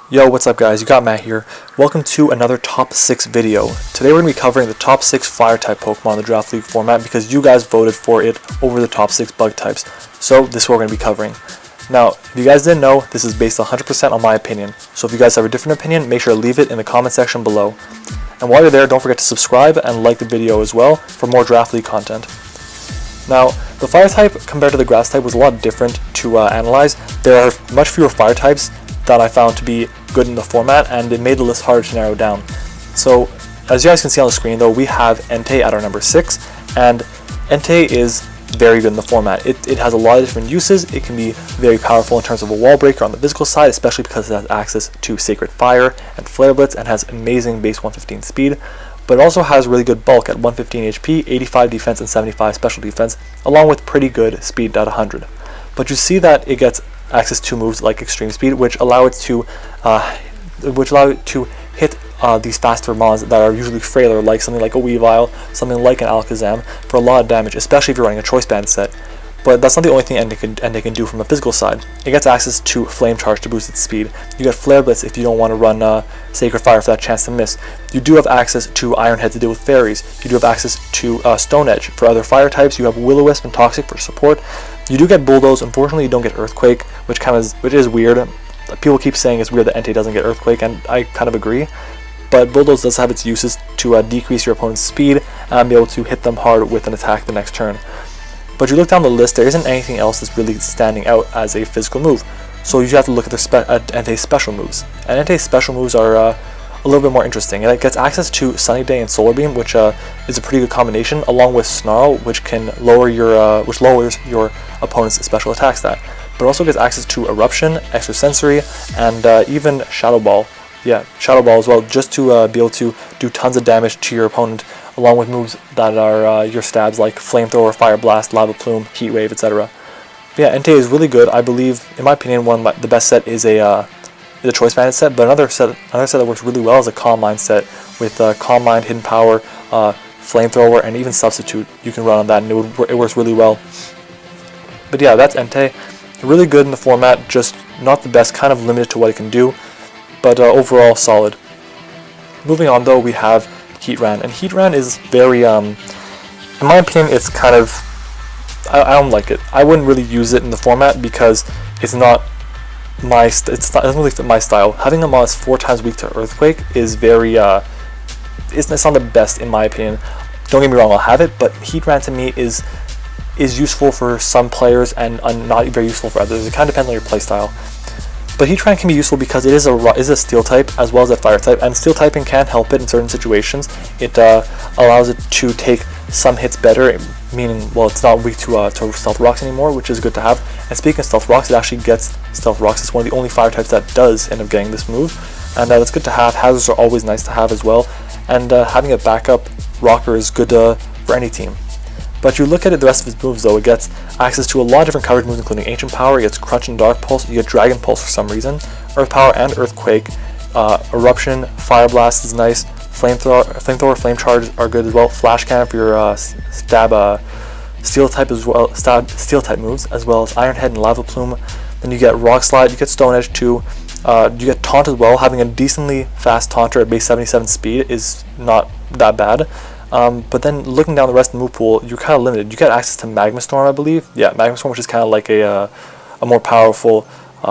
Yo, what's up guys? You got Matt here. Welcome to another top 6 video. Today we're going to be covering the top 6 fire type Pokemon in the Draft League format because you guys voted for it over the top 6 bug types. So this is what we're going to be covering. Now, if you guys didn't know, this is based 100% on my opinion. So if you guys have a different opinion, make sure to leave it in the comment section below. And while you're there, don't forget to subscribe and like the video as well for more Draft League content. Now, the fire type compared to the grass type was a lot different to analyze. There are much fewer fire types that I found to be good in the format, and it made the list harder to narrow down. So, as you guys can see on the screen though, we have Entei at our number 6, and Entei is very good in the format. It has a lot of different uses. It can be very powerful in terms of a wall breaker on the physical side, especially because it has access to Sacred Fire and Flare Blitz and has amazing base 115 speed, but it also has really good bulk at 115 HP, 85 defense, and 75 special defense, along with pretty good speed at 100. But you see that it gets access to moves like Extreme Speed, which allow it to hit these faster mons that are usually frailer, like something like a Weavile, something like an Alakazam, for a lot of damage, especially if you're running a Choice Band set. But that's not the only thing Entei can do from a physical side. It gets access to Flame Charge to boost its speed. You get Flare Blitz if you don't want to run Sacred Fire for that chance to miss. You do have access to Iron Head to deal with fairies. You do have access to Stone Edge for other fire types. You have Will-O-Wisp and Toxic for support. You do get Bulldoze. Unfortunately, you don't get Earthquake, which is weird. People keep saying it's weird that Entei doesn't get Earthquake, and I kind of agree. But Bulldoze does have its uses to decrease your opponent's speed and be able to hit them hard with an attack the next turn. But you look down the list, there isn't anything else that's really standing out as a physical move. So you have to look at Entei's special moves. And Entei's special moves are a little bit more interesting. And it gets access to Sunny Day and Solar Beam, which is a pretty good combination, along with Snarl, which can lower which lowers your opponent's special attack stat. But it also gets access to Eruption, Extrasensory, and even Shadow Ball. Yeah, Shadow Ball as well, just to be able to do tons of damage to your opponent, along with moves that are your stabs like Flamethrower, Fire Blast, Lava Plume, Heat Wave, etc. But yeah, Entei is really good. I believe, in my opinion, the best set is a Choice Banded set, but another set that works really well is a Calm Mind set with Calm Mind, Hidden Power, Flamethrower, and even Substitute. You can run on that, and it works really well. But yeah, that's Entei. Really good in the format, just not the best, kind of limited to what it can do, but overall solid. Moving on though, we have Heatran, and Heatran is very, in my opinion, it's kind of, I don't like it. I wouldn't really use it in the format because it doesn't really fit my style. Having a mon 4 times weak to Earthquake is very, it's not the best in my opinion. Don't get me wrong, I'll have it, but Heatran to me is useful for some players and not very useful for others. It kind of depends on your playstyle. But Heatran can be useful because it is a Steel type as well as a Fire type, and Steel typing can help it in certain situations. It allows it to take some hits better, meaning, well, it's not weak to Stealth Rocks anymore, which is good to have. And speaking of Stealth Rocks, it actually gets Stealth Rocks. It's one of the only Fire types that does end up getting this move, and that's good to have. Hazards are always nice to have as well, and having a backup rocker is good for any team. But you look at the rest of its moves though, it gets access to a lot of different coverage moves, including Ancient Power, it gets Crunch and Dark Pulse, you get Dragon Pulse for some reason, Earth Power and Earthquake, Eruption, Fire Blast is nice, Flamethrower, Flame Charge are good as well, Flash Cannon for your stab Steel type as well, Steel type moves, as well as Iron Head and Lava Plume. Then you get Rock Slide, you get Stone Edge too, you get Taunt as well. Having a decently fast Taunter at base 77 speed is not that bad. But then looking down the rest of the move pool, you're kind of limited. You get access to Magma Storm, I believe. Yeah, Magma Storm, which is kind of like a more powerful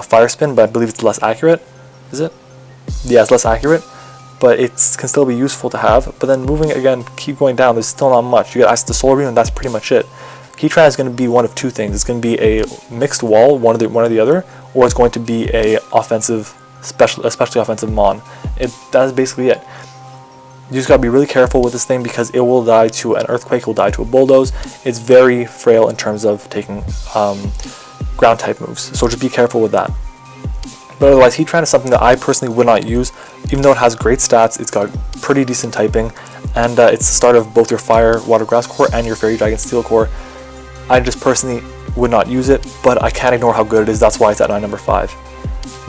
Fire Spin, but I believe it's less accurate. Is it? Yeah, it's less accurate, but it can still be useful to have. But then moving again, keep going down, there's still not much. You get access to Solar Beam, and that's pretty much it. Heatran is going to be one of two things. It's going to be a mixed wall, one or the other, or it's going to be a offensive, especially offensive mon. That is basically it. You just gotta be really careful with this thing because it will die to an Earthquake, it will die to a Bulldoze. It's very frail in terms of taking ground type moves, so just be careful with that. But otherwise, Heatran is something that I personally would not use, even though it has great stats. It's got pretty decent typing, and it's the start of both your Fire, Water, Grass core and your Fairy Dragon Steel core. I just personally would not use it, but I can't ignore how good it is. That's why it's at my number 5.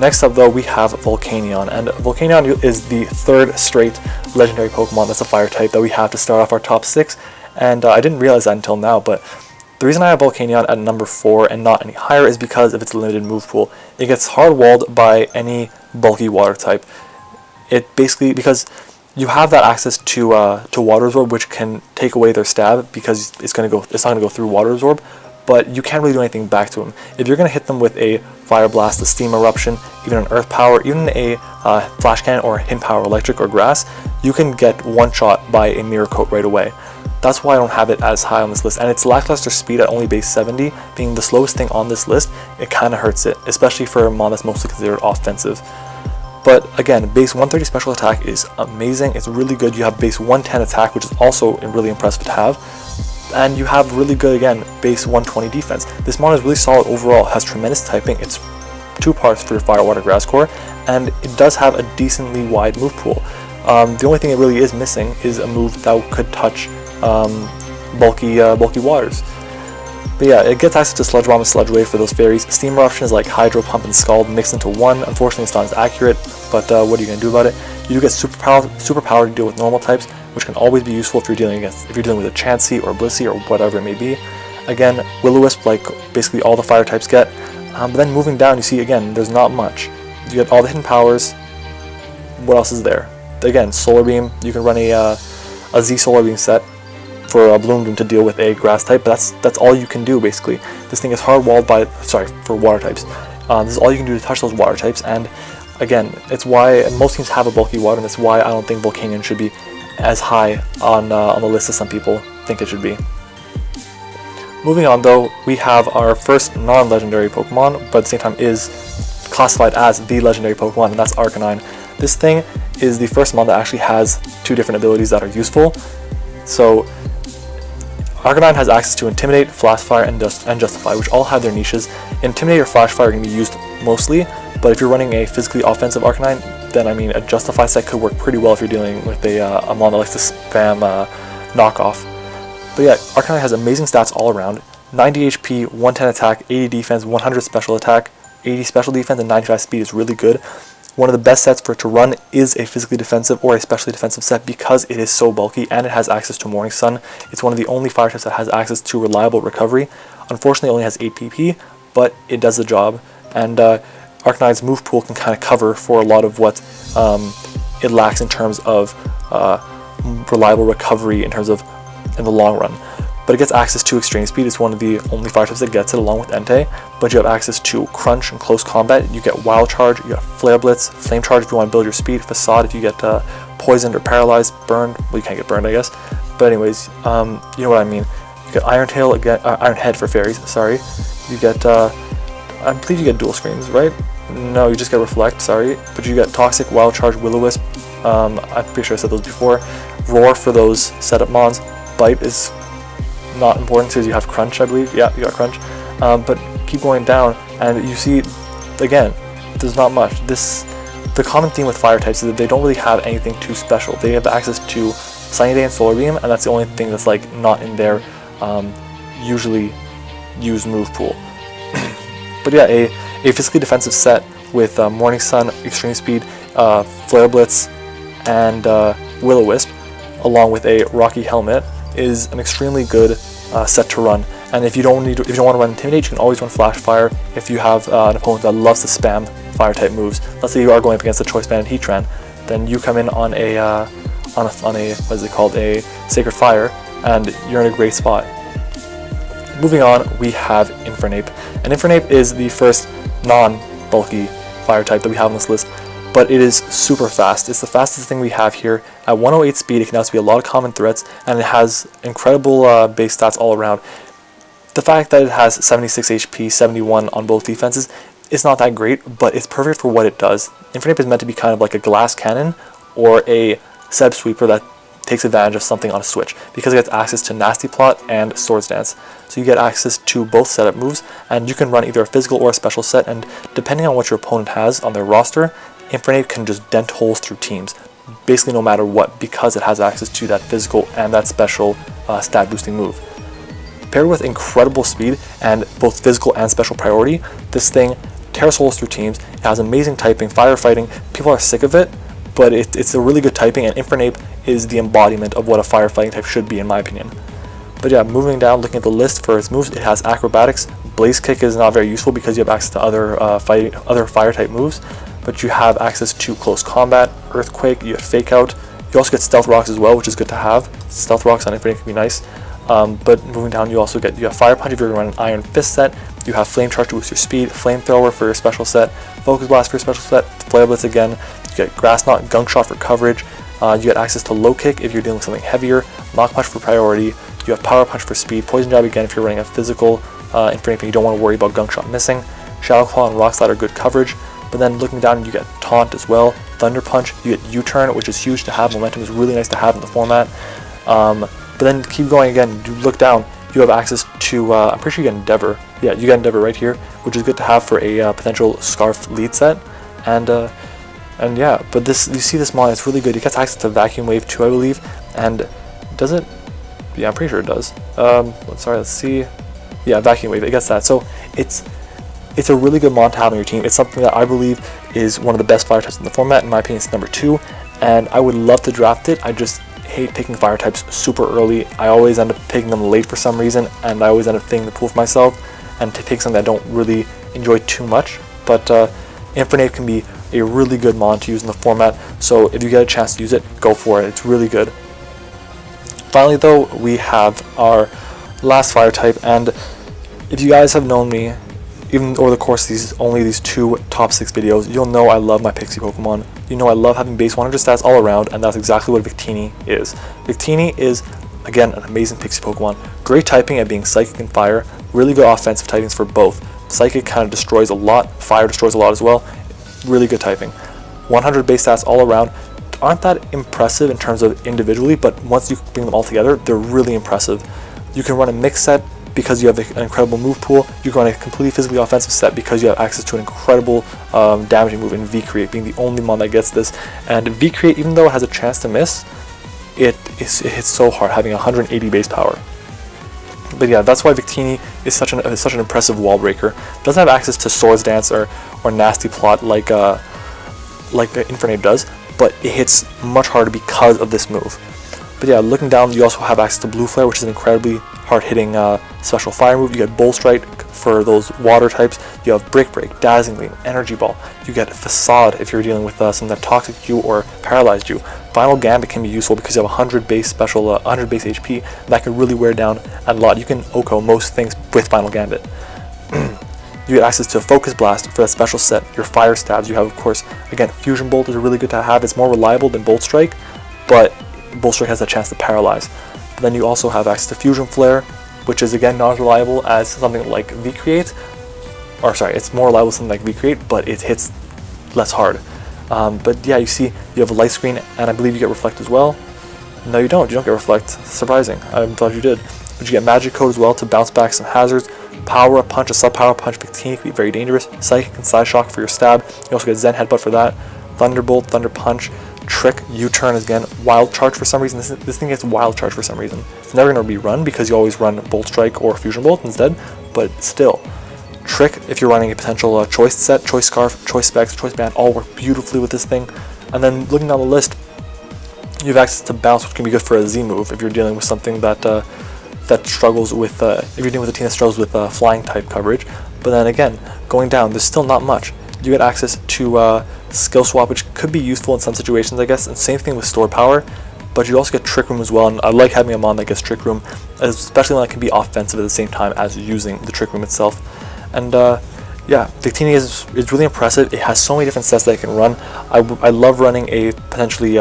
Next up though, we have Volcanion, and Volcanion is the 3rd straight legendary Pokemon that's a Fire type that we have to start off our top 6, and I didn't realize that until now, but The reason I have Volcanion at number 4 and not any higher is because of its limited move pool. It gets hard-walled by any bulky water type. It basically, because you have that access to water absorb, which can take away their stab because it's not gonna go through water absorb, but you can't really do anything back to them. If you're gonna hit them with a fire blast, a steam eruption, even an earth power, even a flash cannon or hint power electric or grass, you can get one shot by a mirror coat right away. That's why I don't have it as high on this list, and its lackluster speed at only base 70 being the slowest thing on this list, it kind of hurts it, especially for a mon that's mostly considered offensive. But again, base 130 special attack is amazing, it's really good. You have base 110 attack, which is also really impressive to have, and you have really good, again, base 120 defense. This mon is really solid overall, has tremendous typing, it's 2 parts for your fire, water, grass core, and it does have a decently wide move pool. The only thing it really is missing is a move that could touch bulky waters. But yeah, it gets access to Sludge Bomb and Sludge Wave for those fairies. Steam Eruption is like Hydro Pump and Scald mixed into one. Unfortunately, it's not as accurate, but what are you going to do about it? You do get Superpower to deal with normal types, which can always be useful if you're dealing with a Chansey or Blissey or whatever it may be. Again, Will-O-Wisp, like basically all the fire types get. But then moving down, you see again, there's not much. You get all the hidden powers. What else is there? Again, Solar Beam. You can run a Z Solar Beam set for a Bloom Doom to deal with a grass type, but that's all you can do basically. This thing is hard walled for water types. This is all you can do to touch those water types, and again, it's why most teams have a bulky water, and it's why I don't think Volcanion should be as high on the list as some people think it should be. Moving on though, we have our first non-legendary Pokemon, but at the same time is classified as the legendary Pokemon, and that's Arcanine. This thing is the first mon that actually has 2 different abilities that are useful. So Arcanine has access to Intimidate, Flash Fire, and Justify, which all have their niches. Intimidate or Flash Fire are going to be used mostly, but if you're running a physically offensive Arcanine, then I mean a Justify set could work pretty well if you're dealing with a mon that likes to spam knockoff. But yeah, Arcanine has amazing stats all around. 90 HP, 110 attack, 80 defense, 100 special attack, 80 special defense, and 95 speed is really good. One of the best sets for it to run is a physically defensive or a specially defensive set because it is so bulky and it has access to Morning Sun. It's one of the only fire types that has access to reliable recovery. Unfortunately, it only has 8 PP, but it does the job. And Arcanine's move pool can kind of cover for a lot of what it lacks in terms of reliable recovery in the long run. But it gets access to Extreme Speed. It's one of the only fire types that gets it along with Entei. But you have access to Crunch and Close Combat. You get Wild Charge, you get Flare Blitz, Flame Charge if you want to build your speed, Facade if you get poisoned or paralyzed, burned. Well, you can't get burned, I guess. But anyways, you know what I mean. You get Iron Tail, again, Iron Head for fairies, sorry. You get, I believe you get Dual Screens, right? No, you just get Reflect, sorry. But you get Toxic, Wild Charge, Will-O-Wisp. I'm pretty sure I said those before. Roar for those setup mons. Bite is not important because you have Crunch, I believe. Yeah, you got Crunch. But keep going down, and you see, again, there's not much. The common theme with fire types is that they don't really have anything too special. They have access to Sunny Day and Solar Beam, and that's the only thing that's like not in their usually used move pool. But yeah, a physically defensive set with Morning Sun, Extreme Speed, Flare Blitz, and Will-O-Wisp, along with a Rocky Helmet, is an extremely good set to run. And if you don't want to run Intimidate, you can always run Flash Fire if you have an opponent that loves to spam fire type moves. Let's say you are going up against a Choice Band and Heatran, then you come in on a what is it called, a Sacred Fire, and you're in a great spot. Moving on, we have Infernape, and Infernape is the first non-bulky fire type that we have on this list. But it is super fast. It's the fastest thing we have here. At 108 speed, it can outspeed a lot of common threats, and it has incredible base stats all around. The fact that it has 76 HP, 71 on both defenses is not that great, but it's perfect for what it does. Infernape is meant to be kind of like a glass cannon or a Seb Sweeper that takes advantage of something on a switch, because it gets access to Nasty Plot and Swords Dance. So you get access to both setup moves, and you can run either a physical or a special set, and depending on what your opponent has on their roster, Infernape can just dent holes through teams, basically no matter what, because it has access to that physical and that special stat boosting move. Paired with incredible speed and both physical and special priority, this thing tears holes through teams. It has amazing typing, firefighting. People are sick of it, but it's a really good typing, and Infernape is the embodiment of what a firefighting type should be, in my opinion. But yeah, moving down, looking at the list for its moves, it has Acrobatics. Blaze Kick is not very useful because you have access to other fire type moves. but you have access to Close Combat, Earthquake, you have Fake Out. You also get Stealth Rocks as well, which is good to have. Stealth Rocks on Infinite can be nice. But moving down, you have Fire Punch if you're running an Iron Fist set. You have Flame Charge to boost your speed, Flamethrower for your special set, Focus Blast for your special set, Flare Blitz again. You get Grass Knot, Gunk Shot for coverage. You get access to Low Kick if you're dealing with something heavier, Knock Punch for priority. You have Power Punch for speed, Poison Jab again if you're running a physical Infinite and you don't want to worry about Gunk Shot missing. Shadow Claw and Rock Slide are good coverage. But then looking down, you get Taunt as well, Thunder Punch, you get U-Turn, which is huge to have. Momentum is really nice to have in the format. But then keep going again, you look down, you have access to, I'm pretty sure you get Endeavor. Yeah, you get Endeavor right here, which is good to have for a potential Scarf lead set. And yeah, but you see this mod, it's really good. It gets access to Vacuum Wave too, I believe. And does it? Yeah, I'm pretty sure it does. Let's see. Yeah, Vacuum Wave, it gets that. So it's a really good mod to have on your team. It's something that I believe is one of the best fire types in the format. In my opinion, it's number 2. And I would love to draft it. I just hate picking fire types super early. I always end up picking them late for some reason, and I always end up thinking the pool for myself and to pick something that I don't really enjoy too much. But Infinite can be a really good mod to use in the format, so if you get a chance to use it, go for it. It's really good. Finally though, we have our last fire type, and if you guys have known me even over the course of these 2 top 6 videos, you'll know I love my Pixie Pokemon. You know I love having base 100 stats all around, and that's exactly what Victini is. Victini is, again, an amazing Pixie Pokemon. Great typing at being Psychic and Fire, really good offensive typings for both. Psychic kind of destroys a lot, Fire destroys a lot as well. Really good typing. 100 base stats all around. Aren't that impressive in terms of individually, but once you bring them all together, they're really impressive. You can run a mix set because you have an incredible move pool. You can run a completely physically offensive set because you have access to an incredible damaging move in V-Create, being the only mon that gets this. And V-Create, even though it has a chance to miss, it hits so hard, having 180 base power. But yeah, that's why Victini is such an impressive wall breaker. It doesn't have access to Swords Dance or Nasty Plot like Infernape does, but it hits much harder because of this move. But yeah, looking down, you also have access to Blue Flare, which is an incredibly hard-hitting special fire move. You get Bull Strike for those water types. You have Brick Break, Dazzling Gleam, Energy Ball. You get Facade if you're dealing with something that toxic you or paralyzed you. Final Gambit can be useful because you have 100 base special, 100 base HP. That can really wear down a lot. You can OHKO most things with Final Gambit. You get access to Focus Blast for that special set. Your fire stabs. You have, of course, again, Fusion Bolt is really good to have. It's more reliable than Bolt Strike, but Bolt Strike has a chance to paralyze. But then you also have access to Fusion Flare, which is again not as reliable as something like V-Create. Or sorry, it's more reliable than something like V-Create, but it hits less hard. But yeah, you see, you have a Light Screen, and I believe you get Reflect as well. No, you don't. You don't get Reflect. Surprising. I thought you did. But you get Magic Code as well to bounce back some hazards. Power Up Punch, a Sub-Power Punch Victini can be very dangerous. Psychic and Side Shock for your stab. You also get Zen Headbutt for that. Thunderbolt, Thunder Punch, Trick, U-Turn again. Wild Charge for some reason. This thing gets Wild Charge for some reason. It's never going to be run because you always run Bolt Strike or Fusion Bolt instead. But still, Trick if you're running a potential Choice set, Choice Scarf, Choice Specs, Choice Band, all work beautifully with this thing. And then looking down the list, you have access to Bounce, which can be good for a Z move if you're dealing with something that struggles with, if you're dealing with a team that struggles with flying type coverage. But then again, going down, there's still not much. You get access to Skill Swap, which could be useful in some situations, I guess, and same thing with Stored Power, but you also get Trick Room as well, and I like having a mon that gets Trick Room, especially when it can be offensive at the same time as using the Trick Room itself. And yeah, Victini is really impressive. It has so many different sets that it can run. I love running a potentially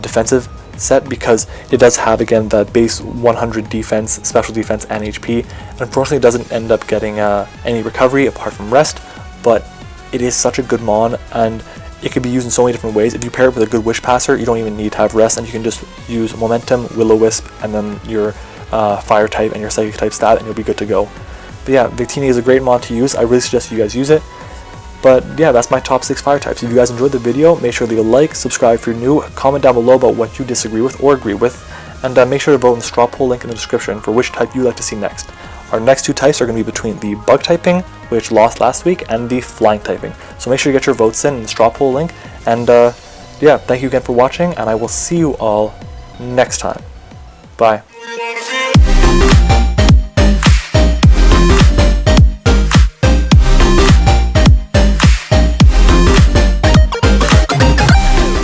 defensive set because it does have again that base 100 defense, special defense, and HP. And unfortunately, it doesn't end up getting any recovery apart from rest, but it is such a good mon, and it can be used in so many different ways. If you pair it with a good Wish Passer, you don't even need to have rest, and you can just use Momentum, Will-O-Wisp, and then your Fire type and your Psychic type stat, and you'll be good to go. But yeah, Victini is a great mon to use. I really suggest you guys use it. But yeah, that's my top 6 fire types. If you guys enjoyed the video, make sure to leave a like, subscribe if you're new, comment down below about what you disagree with or agree with, and make sure to vote in the straw poll link in the description for which type you'd like to see next. Our next 2 types are going to be between the bug typing, which lost last week, and the flying typing. So make sure you get your votes in the straw poll link, and yeah, thank you again for watching, and I will see you all next time. Bye.